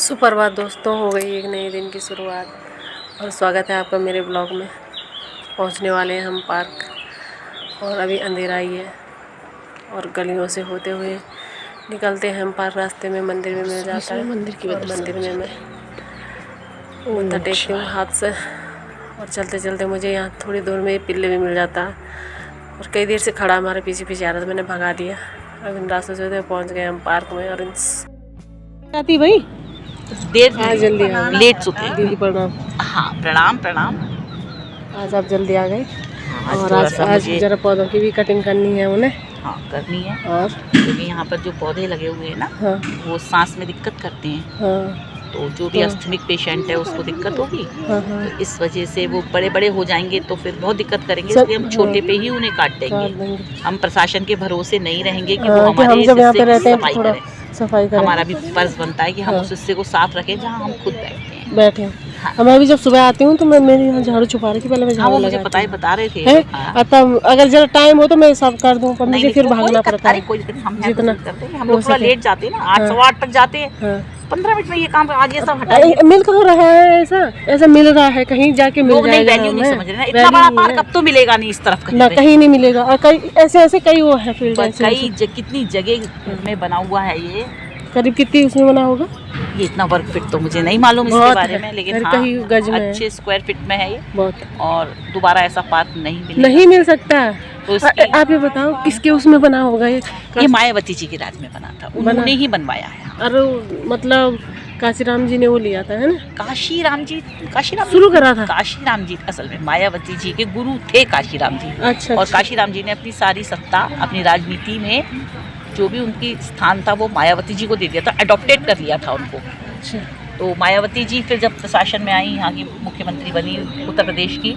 सुप्रभात दोस्तों, हो गई एक नए दिन की शुरुआत और स्वागत है आपका मेरे ब्लॉग में। पहुंचने वाले हैं हम पार्क और अभी अंधेरा ही है और गलियों से होते हुए निकलते हैं हम पार्क। रास्ते में मंदिर में मिल जाता है और मंदिर में मैं मत्था टेकती हूँ हाथ से और चलते चलते मुझे यहाँ थोड़ी दूर में पिल्ले भी मिल जाता है और कई देर से खड़ा हमारे पीछे पीछे आ रहा था, मैंने भगा दिया। अब इन रास्तों से पहुँच गए हम पार्क में और आती भाई देर जल्दी लेट सोते दीदी प्रणाम। हाँ प्रणाम प्रणाम। आज आप जल्दी आ गए और आज जरा पौधों की भी कटिंग करनी है उन्हें। हाँ करनी है और क्योंकि यहाँ पर जो पौधे लगे हुए हैं ना, हाँ, वो सांस में दिक्कत करते हैं। हाँ, तो जो भी अस्थमिक पेशेंट है उसको दिक्कत होगी। हाँ, हाँ, तो इस वजह से वो बड़े बड़े हो जाएंगे तो फिर बहुत दिक्कत करेंगे, इसलिए हम छोटे पे ही उन्हें काट देंगे। हम प्रशासन के भरोसे नहीं रहेंगे कि वो हमारे सफाई करें। सफाई करें। हमारा भी फर्ज बनता है कि हम उस हिस्से को साफ रखें जहाँ हम खुद बैठे। हाँ। मैं भी जब सुबह आती हूँ तो मैं मेरी यहाँ झाड़ू छुपा रही थी, पहले मैं झाड़ू मुझे पता है, बता रहे थे। तब अगर जरा टाइम हो तो मैं साफ कर दूँ, पर मुझे फिर भागना पड़ता है। कोई दिक्कत नहीं, हम जितना हम लोग थोड़ा लेट जाते हैं ना, 8 सवा 8 तक जाते हैं। 15 मिनट में ये काम आज ये सब हटाइए। मिल कहाँ रहा है, ऐसा मिल रहा है कहीं जाके मिल जाएगा। वैल्यू नहीं समझ रहे ना, इतना बड़ा पार्क अब तो मिलेगा नहीं इस तरफ कहीं नहीं मिलेगा। और कई ऐसे कई वो है फील्ड, कई कितनी जगह में बना हुआ है ये। करीब कितनी उसमें बना होगा ये? इतना वर्ग फीट तो मुझे नहीं मालूम इसके बारे में, लेकिन हाँ, गज में अच्छे स्क्वायर फीट में है ये बहुत। और दोबारा ऐसा पार्क नहीं मिल सकता। तो आप ये बताओ किसके उसमें बना होगा ये मायावती जी के राज में बना था, उन्होंने ही बनवाया है। अरे मतलब काशीराम जी ने वो लिया था, है ना? काशीराम जी शुरू करा था। काशीराम जी असल में मायावती जी के गुरु थे काशीराम जी। अच्छा। और काशीराम जी ने अपनी सारी सत्ता अपनी राजनीति में जो भी उनकी स्थान था वो मायावती जी को दे दिया था, अडॉप्टेड कर लिया था उनको। अच्छा। तो मायावती जी फिर जब प्रशासन में आई, यहाँ की मुख्यमंत्री बनी उत्तर प्रदेश की,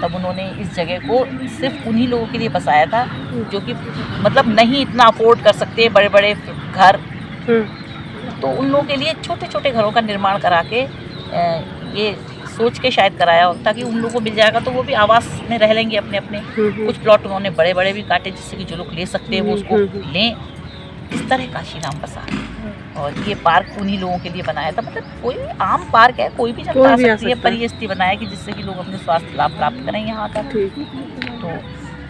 तब उन्होंने इस जगह को सिर्फ उन्हीं लोगों के लिए बसाया था जो कि मतलब नहीं इतना अफोर्ड कर सकते बड़े बड़े घर। तो उन लोगों के लिए छोटे छोटे घरों का निर्माण करा के ये सोच के शायद कराया हो ताकि उन लोगों को मिल जाएगा तो वो भी आवास में रह लेंगे अपने अपने। कुछ प्लॉट उन्होंने बड़े बड़े भी काटे जिससे कि जो लोग ले सकते हैं वो उसको लें। इस तरह काशीराम बसा और ये पार्क उन्हीं लोगों के लिए बनाया था। मतलब कोई आम पार्क है, कोई भी जनता आ सकती है, पर ये इसलिए बनाया कि जिससे कि लोग अपने स्वास्थ्य लाभ प्राप्त करें यहाँ का। तो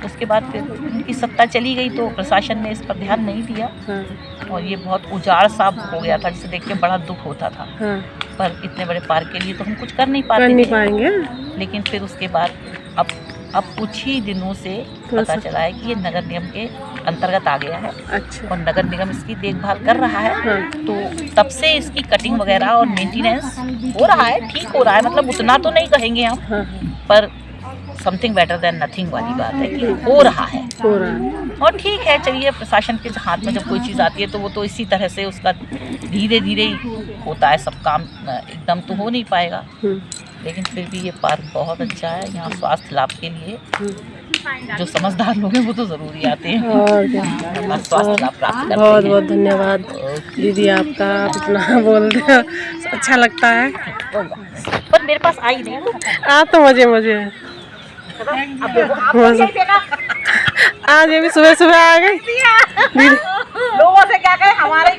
उसके बाद फिर उनकी सत्ता चली गई तो प्रशासन ने इस पर ध्यान नहीं दिया और ये बहुत उजाड़ सा हो गया था, जिसे देख के बड़ा दुख होता था। पर इतने बड़े पार्क के लिए तो हम कुछ कर नहीं पाएंगे। लेकिन फिर उसके बाद अब कुछ ही दिनों से पता चला है कि ये नगर निगम के अंतर्गत आ गया है। अच्छा। और नगर निगम इसकी देखभाल कर रहा है। तो तब से इसकी कटिंग वगैरह और मेंटेनेंस हो रहा है, ठीक हो रहा है। मतलब उतना तो नहीं कहेंगे हम, पर समथिंग बेटर देन नथिंग वाली बात है कि हो रहा है। और ठीक है, चलिए प्रशासन के हाथ में जब कोई चीज़ आती है तो वो तो इसी तरह से उसका धीरे धीरे ही होता है सब काम, एकदम तो हो नहीं पाएगा। लेकिन फिर भी ये पार्क बहुत अच्छा है। यहाँ स्वास्थ्य लाभ के लिए जो समझदार लोग हैं वो तो ज़रूरी आते हैं और स्वास्थ्य लाभ प्राप्त करते हैं। बहुत बहुत धन्यवाद दीदी आपका, आप इतना बोलते हो, अच्छा लगता है। पर मेरे पास आई नहीं आप तो मजे आज ये भी सुबह सुबह आ गई लोगों से क्या कहें, हमारे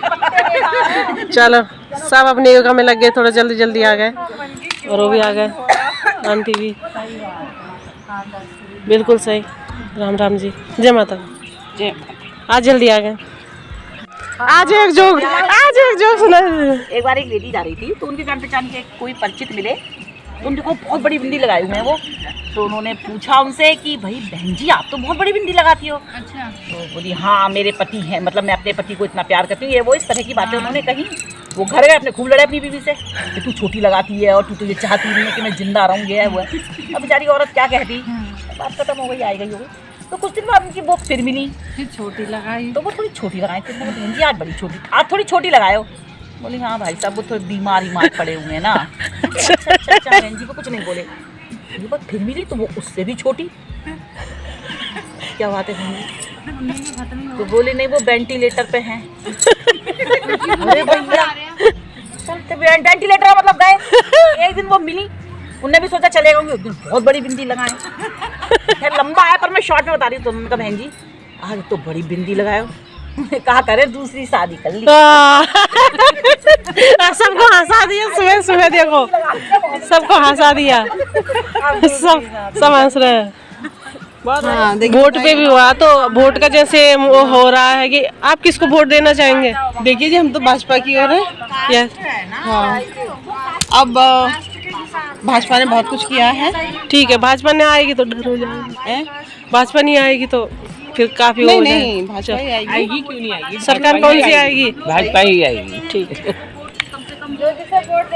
चलो सब अपने योगा में लग गए, थोड़ा जल्दी जल्दी आ गए और वो भी आ गए, आंटी भी बिल्कुल सही। राम राम जी, जय माता जय। आज जल्दी आ गए। आज एक जोक सुना। एक बार एक लेडी जा रही थी तो उनके जान पहचान के कोई परिचित मिले तो उनको बहुत बड़ी बिंदी लगाई हुई है वो। तो उन्होंने पूछा उनसे कि भाई बहन जी आप तो बहुत बड़ी बिंदी लगाती हो। अच्छा। तो बोली हाँ मेरे पति हैं, मतलब मैं अपने पति को इतना प्यार करती हूँ, ये वो इस तरह की बातें उन्होंने कही। वो घर गए, अपने खूब लड़े अपनी बीवी से कि तू छोटी लगाती है और तू तो ये चाहती नहीं है कि मैं जिंदा रहूँ, ये है वो है। अब बेचारी औरत क्या कहती, बात खत्म हो गई, आई गई हो गई। तो कुछ दिन बाद उनकी वो फिर मिली, फिर छोटी लगाई तो वो थोड़ी छोटी लगाई। फिर मैंने बहन जी आज बड़ी छोटी, आज थोड़ी छोटी लगाए। बोली हाँ भाई साहब वो थोड़े बीमार पड़े हुए हैं ना। अच्छा बहन जी को कुछ नहीं बोले। ये बात फिर मिली तो वो उससे भी छोटी। क्या बात है बहन जी? तो बोली नहीं वो वेंटिलेटर पे हैं। अरे भैया वेंटिलेटर का मतलब गए। एक दिन वो मिली, उनने भी सोचा चलेगा, उस दिन बहुत बड़ी बिंदी लगाए। लंबा है पर मैं शॉर्ट में बता रही हूँ। तो उन्होंने कहा बहन जी आज तो बड़ी बिंदी लगाए हो। कहा करे दूसरी शादी कर ली। सबको हंसा दिया, सुबह सुबह देखो सबको हंसा दिया, सब हंस रहे हैं। हाँ, वोट पे भी हुआ तो वोट का जैसे वो हो रहा है कि आप किसको वोट देना चाहेंगे? देखिए जी, हम तो भाजपा की ओर है। यस, हाँ, अब भाजपा ने बहुत कुछ किया है। ठीक है, भाजपा नहीं आएगी तो डर हो जाएगा, भाजपा नहीं आएगी तो फिर काफी हो जाएगा। नहीं, भाजपा ही आएगी। क्यों नहीं आएगी? सरकार कौन सी आएगी? भाजपा ही आएगी। ठीक है,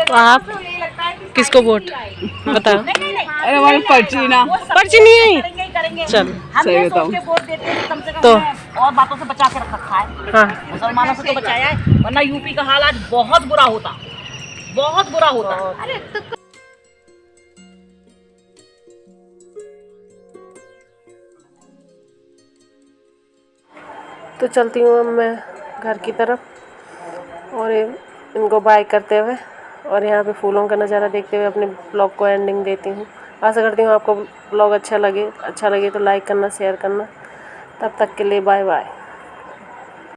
तो आप किसको वोट बताओ? अरे हमारी पर्ची ना, पर्ची नहीं आई, चल सही बताऊं तो और बातों से बचा के रखा है। हाँ, मुसलमानों से तो बचाया है, वरना यूपी का हाल आज बहुत बुरा होता, बहुत बुरा होता। तो चलती हूँ अब मैं घर की तरफ और इनको बाय करते हुए और यहाँ पे फूलों का नज़ारा देखते हुए अपने ब्लॉग को एंडिंग देती हूँ। आशा करती हूँ आपको ब्लॉग अच्छा लगे तो लाइक करना, शेयर करना। तब तक के लिए बाय बाय।